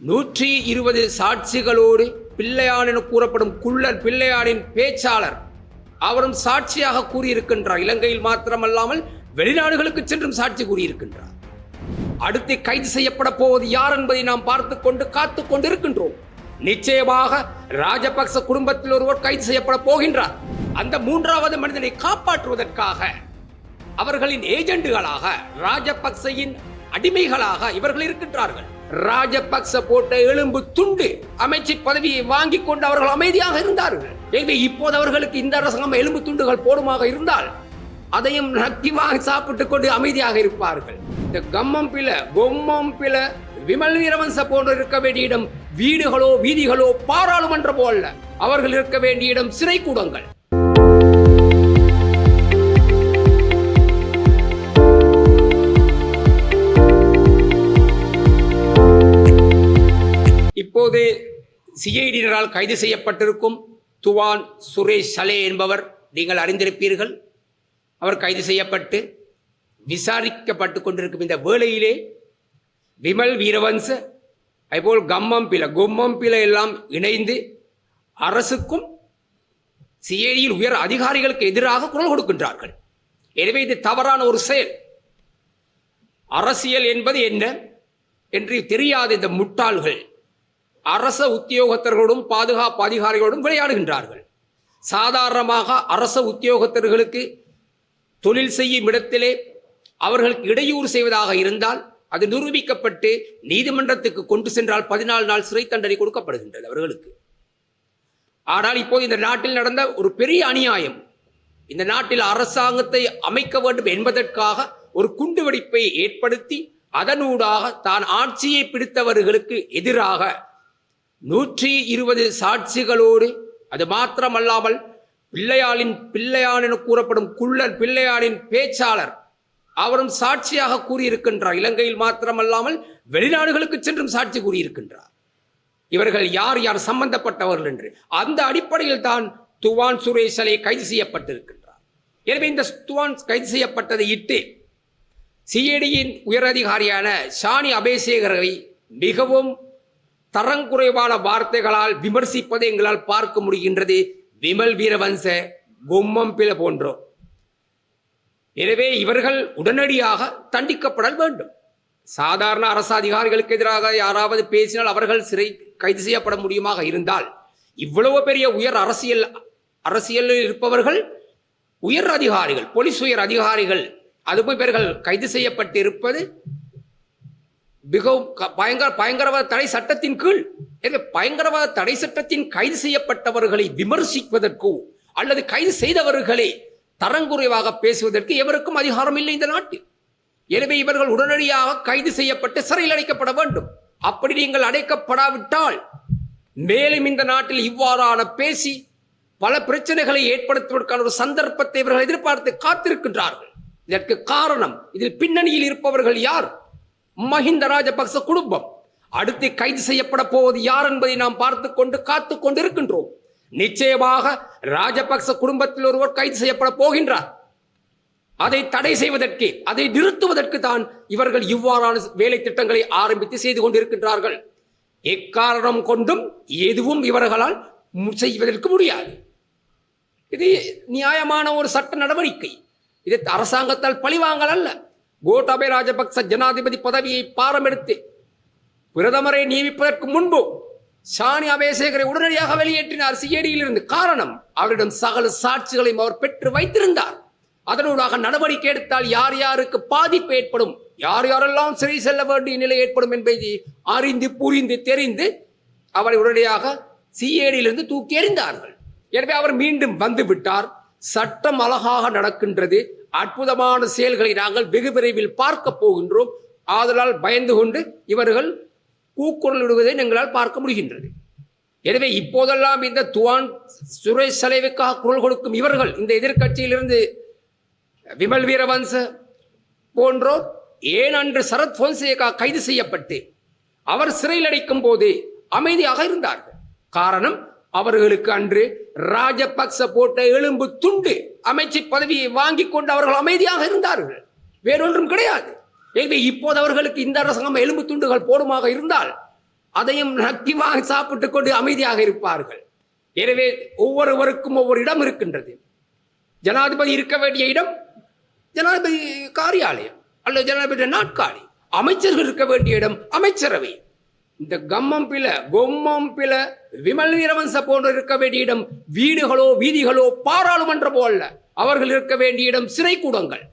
120 சாட்சிகளோடு பிள்ளையான் என கூறப்படும் குள்ளர் பிள்ளையானின் பேச்சாளர் அவரும் சாட்சியாக கூறியிருக்கின்றார். இலங்கையில் மாத்திரமல்லாமல் வெளிநாடுகளுக்கு சென்றும் சாட்சி கூறியிருக்கின்றார். அடுத்து கைது செய்யப்பட போவது யார் என்பதை நாம் பார்த்துக் கொண்டு காத்துக் கொண்டிருக்கின்றோம். நிச்சயமாக ராஜபக்ச குடும்பத்தில் ஒருவர் கைது செய்யப்பட போகின்றார். அந்த மூன்றாவது மனிதனை காப்பாற்றுவதற்காக அவர்களின் ஏஜெண்டுகளாக ராஜபக்சையின் அடிமைகளாக இவர்கள் இருக்கின்றார்கள். ராஜபக்ச போட்ட எலும்பு துண்டு அமைச்சர் பதவியை வாங்கிக் கொண்டு அவர்கள் அமைதியாக இருந்தார்கள். எனவே இப்போது அவர்களுக்கு இந்த அரசாங்கம் எலும்பு துண்டுகள் போடுமாக இருந்தால் அதையும் நக்கி வாங்கி சாப்பிட்டுக் கொண்டு அமைதியாக இருப்பார்கள். இந்த கொம்மம்பில விமல் வீரவன்ச போன்ற இருக்க வேண்டிய இடம் வீடுகளோ வீதிகளோ பாராளுமன்றமோ அல்ல. அவர்கள் இருக்க வேண்டிய இடம் சிறை கூடங்கள். இப்போது சிஐடியினரால் கைது செய்யப்பட்டிருக்கும் துவான் சுரேஷ் சலே என்பவர் நீங்கள் அறிந்திருப்பீர்கள். அவர் கைது செய்யப்பட்டு விசாரிக்கப்பட்டு கொண்டிருக்கும் இந்த வேளையிலே விமல் வீரவன்ச அதுபோல் கொம்மம்பில எல்லாம் இணைந்து அரசுக்கும் சிஐடியில் உயர் அதிகாரிகளுக்கு எதிராக குரல் கொடுக்கின்றார்கள். எனவே இது தவறான ஒரு செயல். அரசியல் என்பது என்ன என்று தெரியாத இந்த முட்டாள்கள் அரச உத்தியோகத்தர்களோடும் பாதுகாப்பு அதிகாரிகளோடும் விளையாடுகின்றார்கள். சாதாரணமாக அரச உத்தியோகத்தர்களுக்கு தொழில் செய்யும் இடத்திலே அவர்களுக்கு இடையூறு செய்வதாக இருந்தால் அது நிரூபிக்கப்பட்டு நீதிமன்றத்துக்கு கொண்டு சென்றால் 14 நாள் சிறை தண்டனை கொடுக்கப்படுகின்றது அவர்களுக்கு. ஆனால் இப்போது இந்த நாட்டில் நடந்த ஒரு பெரிய அநியாயம், இந்த நாட்டில் அரசாங்கத்தை அமைக்க வேண்டும் என்பதற்காக ஒரு குண்டுவெடிப்பை ஏற்படுத்தி அதனூடாக தான் ஆட்சியை பிடித்தவர்களுக்கு எதிராக 120 சாட்சிகளோடு, அது மாத்திரமல்லாமல் பிள்ளையான் என கூறப்படும் குள்ளர் பிள்ளையானின் பேச்சாளர் அவரும் சாட்சியாக கூறியிருக்கின்றார். இலங்கையில் மாத்திரமல்லாமல் வெளிநாடுகளுக்கு சென்றும் சாட்சி கூறியிருக்கின்றார். இவர்கள் யார் யார் சம்பந்தப்பட்டவர்கள் என்று அந்த அடிப்படையில் தான் துவான் சுரேஷ் சலே கைது செய்யப்பட்டிருக்கின்றார். எனவே இந்த துவான் கைது செய்யப்பட்டதை இட்டு சிஐடியின் உயரதிகாரியான ஷானி அபேசேகரை மிகவும் தரங்குறைவான வார்த்தைகளால் விமர்சிப்பதை எங்களால் பார்க்க முடிகின்றது. விமல் வீரவன்ச கொம்மம்பில போன்றோர். எனவே இவர்கள் உடனடியாக தண்டிக்கப்பட வேண்டும். சாதாரண அரசு அதிகாரிகளுக்கு எதிராக யாராவது பேசினால் அவர்கள் கைது செய்யப்பட முடியுமாக இருந்தால் இவ்வளவு பெரிய உயர் அரசியலில் இருப்பவர்கள் உயர் அதிகாரிகள், போலீஸ் உயர் அதிகாரிகள், அதுபோல் இவர்கள் கைது செய்யப்பட்டு இருப்பது மிகவும் பயங்கரவாத தடை சட்டத்தின் கீழ். பயங்கரவாத தடை சட்டத்தின் கைது செய்யப்பட்டவர்களை விமர்சிப்பதற்கோ அல்லது கைது செய்தவர்களை தரங்குறைவாக பேசுவதற்கு எவருக்கும் அதிகாரம் இல்லை இந்த நாட்டில். எனவே இவர்கள் உடனடியாக கைது செய்யப்பட்டு சிறையில் அடைக்கப்பட வேண்டும். அப்படி நீங்கள் அடைக்கப்படாவிட்டால் மேலும் இந்த நாட்டில் இவ்வாறான பேசி பல பிரச்சனைகளை ஏற்படுத்துவதற்கான ஒரு சந்தர்ப்பத்தை இவர்கள் எதிர்பார்த்து காத்திருக்கின்றார்கள். இதற்கு காரணம், இதில் பின்னணியில் இருப்பவர்கள் யார்? மஹிந்த ராஜபக்ச குடும்பம். அடுத்து கைது செய்யப்பட போவது யார் என்பதை நாம் பார்த்துக் கொண்டு காத்துக் கொண்டு இருக்கின்றோம். நிச்சயமாக ராஜபக்ச குடும்பத்தில் ஒருவர் கைது செய்யப்பட போகின்றார். அதை தடை செய்வதற்கு, அதை நிறுத்துவதற்கு தான் இவர்கள் இவ்வாறான வேலை திட்டங்களை ஆரம்பித்து செய்து கொண்டிருக்கின்றார்கள். எக்காரணம் கொண்டும் எதுவும் இவர்களால் செய்வதற்கு முடியாது. இது நியாயமான ஒரு சட்ட நடவடிக்கை. இது அரசாங்கத்தால் பழிவாங்கல் அல்ல. கோட்டாபய ராஜபக்ச ஜனாதிபதி பதவியை பாரமெடுத்து பிரதமரை நியமிப்பதற்கு முன்பு ஷானி அபேசேகரை உடனடியாக வெளியேற்றினார் சிஐடியில் இருந்து. காரணம், அவரிடம் சகல சாட்சிகளையும் அவர் பெற்று வைத்திருந்தார். அதனூடாக நடவடிக்கை எடுத்தால் யார் யாருக்கு பாதிப்பு ஏற்படும், யார் யாரெல்லாம் சிறை செல்ல வேண்டிய நிலை ஏற்படும் என்பதை அறிந்து புரிந்து தெரிந்து அவரை உடனடியாக சிஐடியிலிருந்து தூக்கி எறிந்தார்கள். எனவே அவர் மீண்டும் வந்து விட்டார். சட்டம் அழகாக நடக்கின்றது. அற்புதமான செயல்களை நாங்கள் வெகு விரைவில் பார்க்க போகின்றோம். ஆதலால் பயந்து கொண்டு இவர்கள் கூக்குரல் விடுவதை எங்களால் பார்க்க முடிகின்றது. எனவே இப்போதெல்லாம் இந்த துவான் சுரேஷ் சலேவுக்காக குரல் கொடுக்கும் இவர்கள், இந்த எதிர்கட்சியிலிருந்து விமல் வீரவன்ச போன்றோர் ஏன் அன்று சரத் பொன்சேகா கைது செய்யப்பட்டு அவர் சிறையில் அடைக்கும் போது அமைதியாக இருந்தார்கள்? காரணம், அவர்களுக்கு அன்று ராஜபக்ச போட்ட எலும்பு துண்டு அமைச்சர் பதவியை வாங்கிக் கொண்டு அவர்கள் அமைதியாக இருந்தார்கள். வேறொன்றும் கிடையாது. எனவே இப்போது அவர்களுக்கு இந்த அரசாங்கம் எலும்பு துண்டுகள் போடுமாக இருந்தால் அதையும் நக்கிவாக சாப்பிட்டுக் கொண்டு அமைதியாக இருப்பார்கள். எனவே ஒவ்வொருவருக்கும் ஒவ்வொரு இடம் இருக்கின்றது. ஜனாதிபதி இருக்க வேண்டிய இடம் ஜனாதிபதி காரியாலயம் அல்லது ஜனாதிபதி நாட்காலி. அமைச்சர்கள் இருக்க வேண்டிய இடம் அமைச்சரவை. இந்த கொம்மம்பில விமல் வீரவன்ச போன்ற இருக்க வேண்டிய இடம் வீடுகளோ வீதிகளோ பாராளுமன்றமோ அல்ல. அவர்கள் இருக்க வேண்டிய இடம் சிறைக்கூடங்கள்.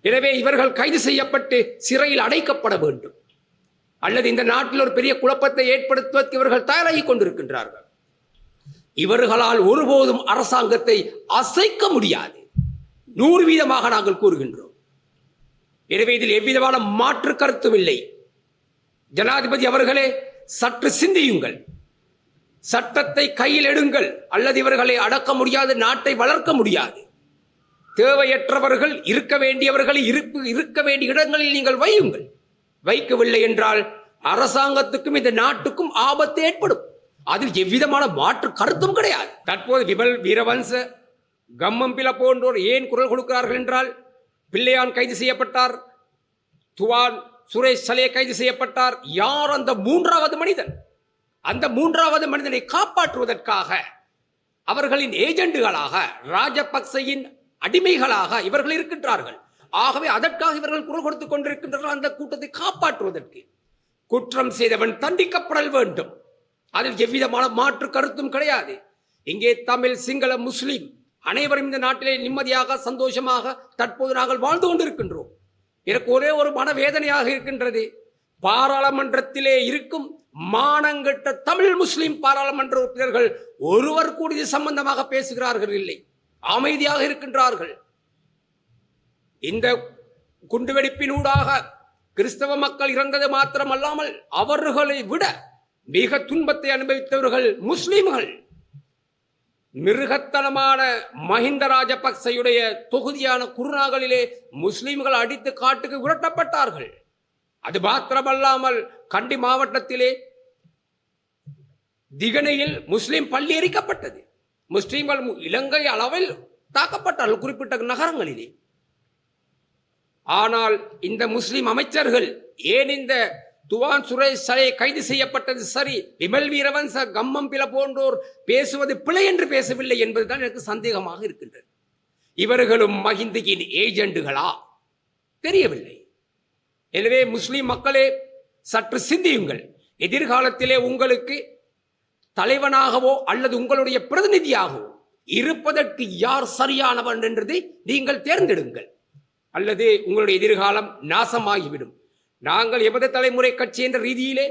எனவே இவர்கள் கைது செய்யப்பட்டு சிறையில் அடைக்கப்பட வேண்டும். அல்லது இந்த நாட்டில் ஒரு பெரிய குழப்பத்தை ஏற்படுத்துவதற்கு இவர்கள் தயாராகி கொண்டிருக்கின்றார்கள். இவர்களால் ஒருபோதும் அரசாங்கத்தை அசைக்க முடியாது. 100% நாங்கள் கூறுகின்றோம். எனவே இதில் எவ்விதமான மாற்று கருத்தும் இல்லை. ஜனாதிபதி அவர்களே, சற்று சிந்தியுங்கள், சட்டத்தை கையில் எடுங்கள். அல்லது இவர்களை அடக்க முடியாது, நாட்டை வளர்க்க முடியாது. தேவையற்றவர்கள் இருக்க வேண்டியவர்களை இருக்க வேண்டிய இடங்களில் நீங்கள் வையுங்கள். வைக்கவில்லை என்றால் அரசாங்கத்துக்கும் இந்த நாட்டுக்கும் ஆபத்து ஏற்படும். அதில் எவ்விதமான மாற்று கருத்தும் கிடையாது. தற்போது விமல் வீரவன்ச, கம்மம்பில போன்றோர் ஏன் குரல் கொடுக்கிறார்கள் என்றால், பிள்ளையான் கைது செய்யப்பட்டார், துவான் சுரேஷ் சலே கைது செய்யப்பட்டார். யார் அந்த 3வது மனிதன்? அந்த 3வது மனிதனை காப்பாற்றுவதற்காக அவர்களின் ஏஜெண்டுகளாக, ராஜபக்சையின் அடிமைகளாக இவர்கள் இருக்கின்றார்கள். ஆகவே அதற்காக இவர்கள் குரல் கொடுத்துக் கொண்டிருக்கின்றார்கள். அந்த கூட்டத்தை காப்பாற்றுவதற்கு குற்றம் செய்தவன் தண்டிக்கப்படல் வேண்டும். அதில் எவ்விதமான மாற்று கருத்தும் கிடையாது. இங்கே தமிழ், சிங்கள, முஸ்லிம் அனைவரும் இந்த நாட்டிலே நிம்மதியாக சந்தோஷமாக தற்போது நாங்கள் வாழ்ந்து கொண்டிருக்கின்றோம். எனக்கு ஒரே ஒரு மனவேதனையாக இருக்கின்றது. பாராளுமன்றத்திலே இருக்கும் மானங்கெட்ட தமிழ் முஸ்லிம் பாராளுமன்ற உறுப்பினர்கள் ஒருவர் கூட இது சம்பந்தமாக பேசுகிறார்கள் இல்லை, அமைதியாக இருக்கின்றார்கள். இந்த குண்டுவெடிப்பினூடாக கிறிஸ்தவ மக்கள் இறந்தது மாத்திரமல்லாமல் அவர்களை விட மிக துன்பத்தை அனுபவித்தவர்கள் முஸ்லிம்கள். மிருகத்தனமான மஹிந்த ராஜபக்சையுடைய தொகுதியான குருநாகலிலே முஸ்லிம்கள் அடித்து காட்டுக்கு விரட்டப்பட்டார்கள். அது மாத்திரமல்லாமல் கண்டி மாவட்டத்திலே திகனையில் முஸ்லிம் பள்ளி எரிக்கப்பட்டது. முஸ்லிம்கள் இலங்கை அளவில் தாக்கப்பட்டார்கள் குறிப்பிட்ட நகரங்களிலே. ஆனால் இந்த முஸ்லிம் அமைச்சர்கள் ஏன் இந்த துவான் சுரேஷ் சலே கைது செய்யப்பட்டது சரி, விமல் வீரவன்ச, கம்மம்பில போன்றோர் பேசுவது பிழை என்று பேசவில்லை என்பதுதான் எனக்கு சந்தேகமாக இருக்கின்றது. இவர்களும் மஹிந்தியின் ஏஜெண்டுகளா? தெரியவில்லை. எனவே முஸ்லிம் மக்களே, சற்று சிந்தியுங்கள். எதிர்காலத்திலே உங்களுக்கு தலைவனாகவோ அல்லது உங்களுடைய பிரதிநிதியாகவோ இருப்பதற்கு யார் சரியானவன் என்றதை நீங்கள் தேர்ந்தெடுங்கள். அல்லது உங்களுடைய எதிர்காலம் நாசமாகிவிடும். நாங்கள் எமது தலைமுறை கட்சி என்ற ரீதியிலே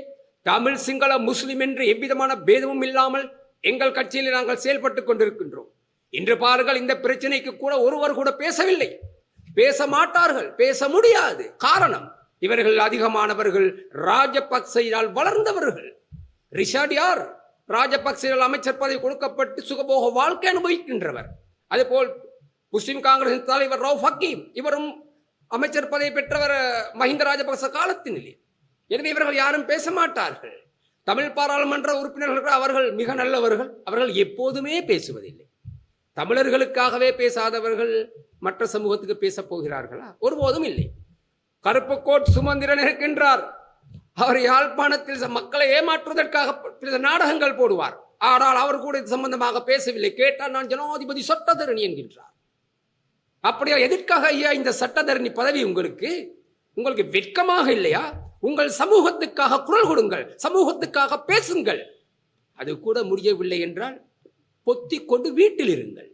தமிழ், சிங்கள, முஸ்லிம் என்று எவ்விதமான பேதமும் இல்லாமல் எங்கள் கட்சியில் நாங்கள் செயல்பட்டுக் கொண்டிருக்கின்றோம். இன்று பாருங்கள், இந்த பிரச்சனைக்கு கூட ஒருவர் கூட பேசவில்லை, பேச மாட்டார்கள், பேச முடியாது. காரணம், இவர்கள் அதிகமானவர்கள் ராஜபக்சையால் வளர்ந்தவர்கள். ரிஷாட் யார்? ராஜபக்சையால் அமைச்சர் பதவி கொடுக்கப்பட்டு சுகபோக வாழ்க்கை அனுபவிக்கின்றவர். அதேபோல் முஸ்லிம் காங்கிரசின் தலைவர் ரவுஃப் ஹக்கீம், இவரும் அமைச்சர் பதவி பெற்றவர் மஹிந்த ராஜபக்ச காலத்தினிலே. எனவே இவர்கள் யாரும் பேச மாட்டார்கள். தமிழ் பாராளுமன்ற உறுப்பினர்கள் அவர்கள் மிக நல்லவர்கள், அவர்கள் எப்போதுமே பேசுவதில்லை. தமிழர்களுக்காகவே பேசாதவர்கள் மற்ற சமூகத்துக்கு பேசப் போகிறார்களா? ஒருபோதும் இல்லை. கருப்பு கோட் சுமந்திரன் இருக்கின்றார். அவர் யாழ்ப்பாணத்தில் மக்களை ஏமாற்றுவதற்காக நாடகங்கள் போடுவார். ஆனால் அவர் கூட இது சம்பந்தமாக பேசவில்லை. கேட்டால் நான் ஜனாதிபதி சட்டத்தரணி என்கின்றார். அப்படியா? எதற்காக ஐயா இந்த சட்டத்தரணி பதவி உங்களுக்கு? உங்களுக்கு வெட்கமாக இல்லையா? உங்கள் சமூகத்துக்காக குரல் கொடுங்கள், சமூகத்துக்காக பேசுங்கள். அது கூட முடியவில்லை என்றால் பொத்திக் கொண்டு வீட்டில் இருங்கள்.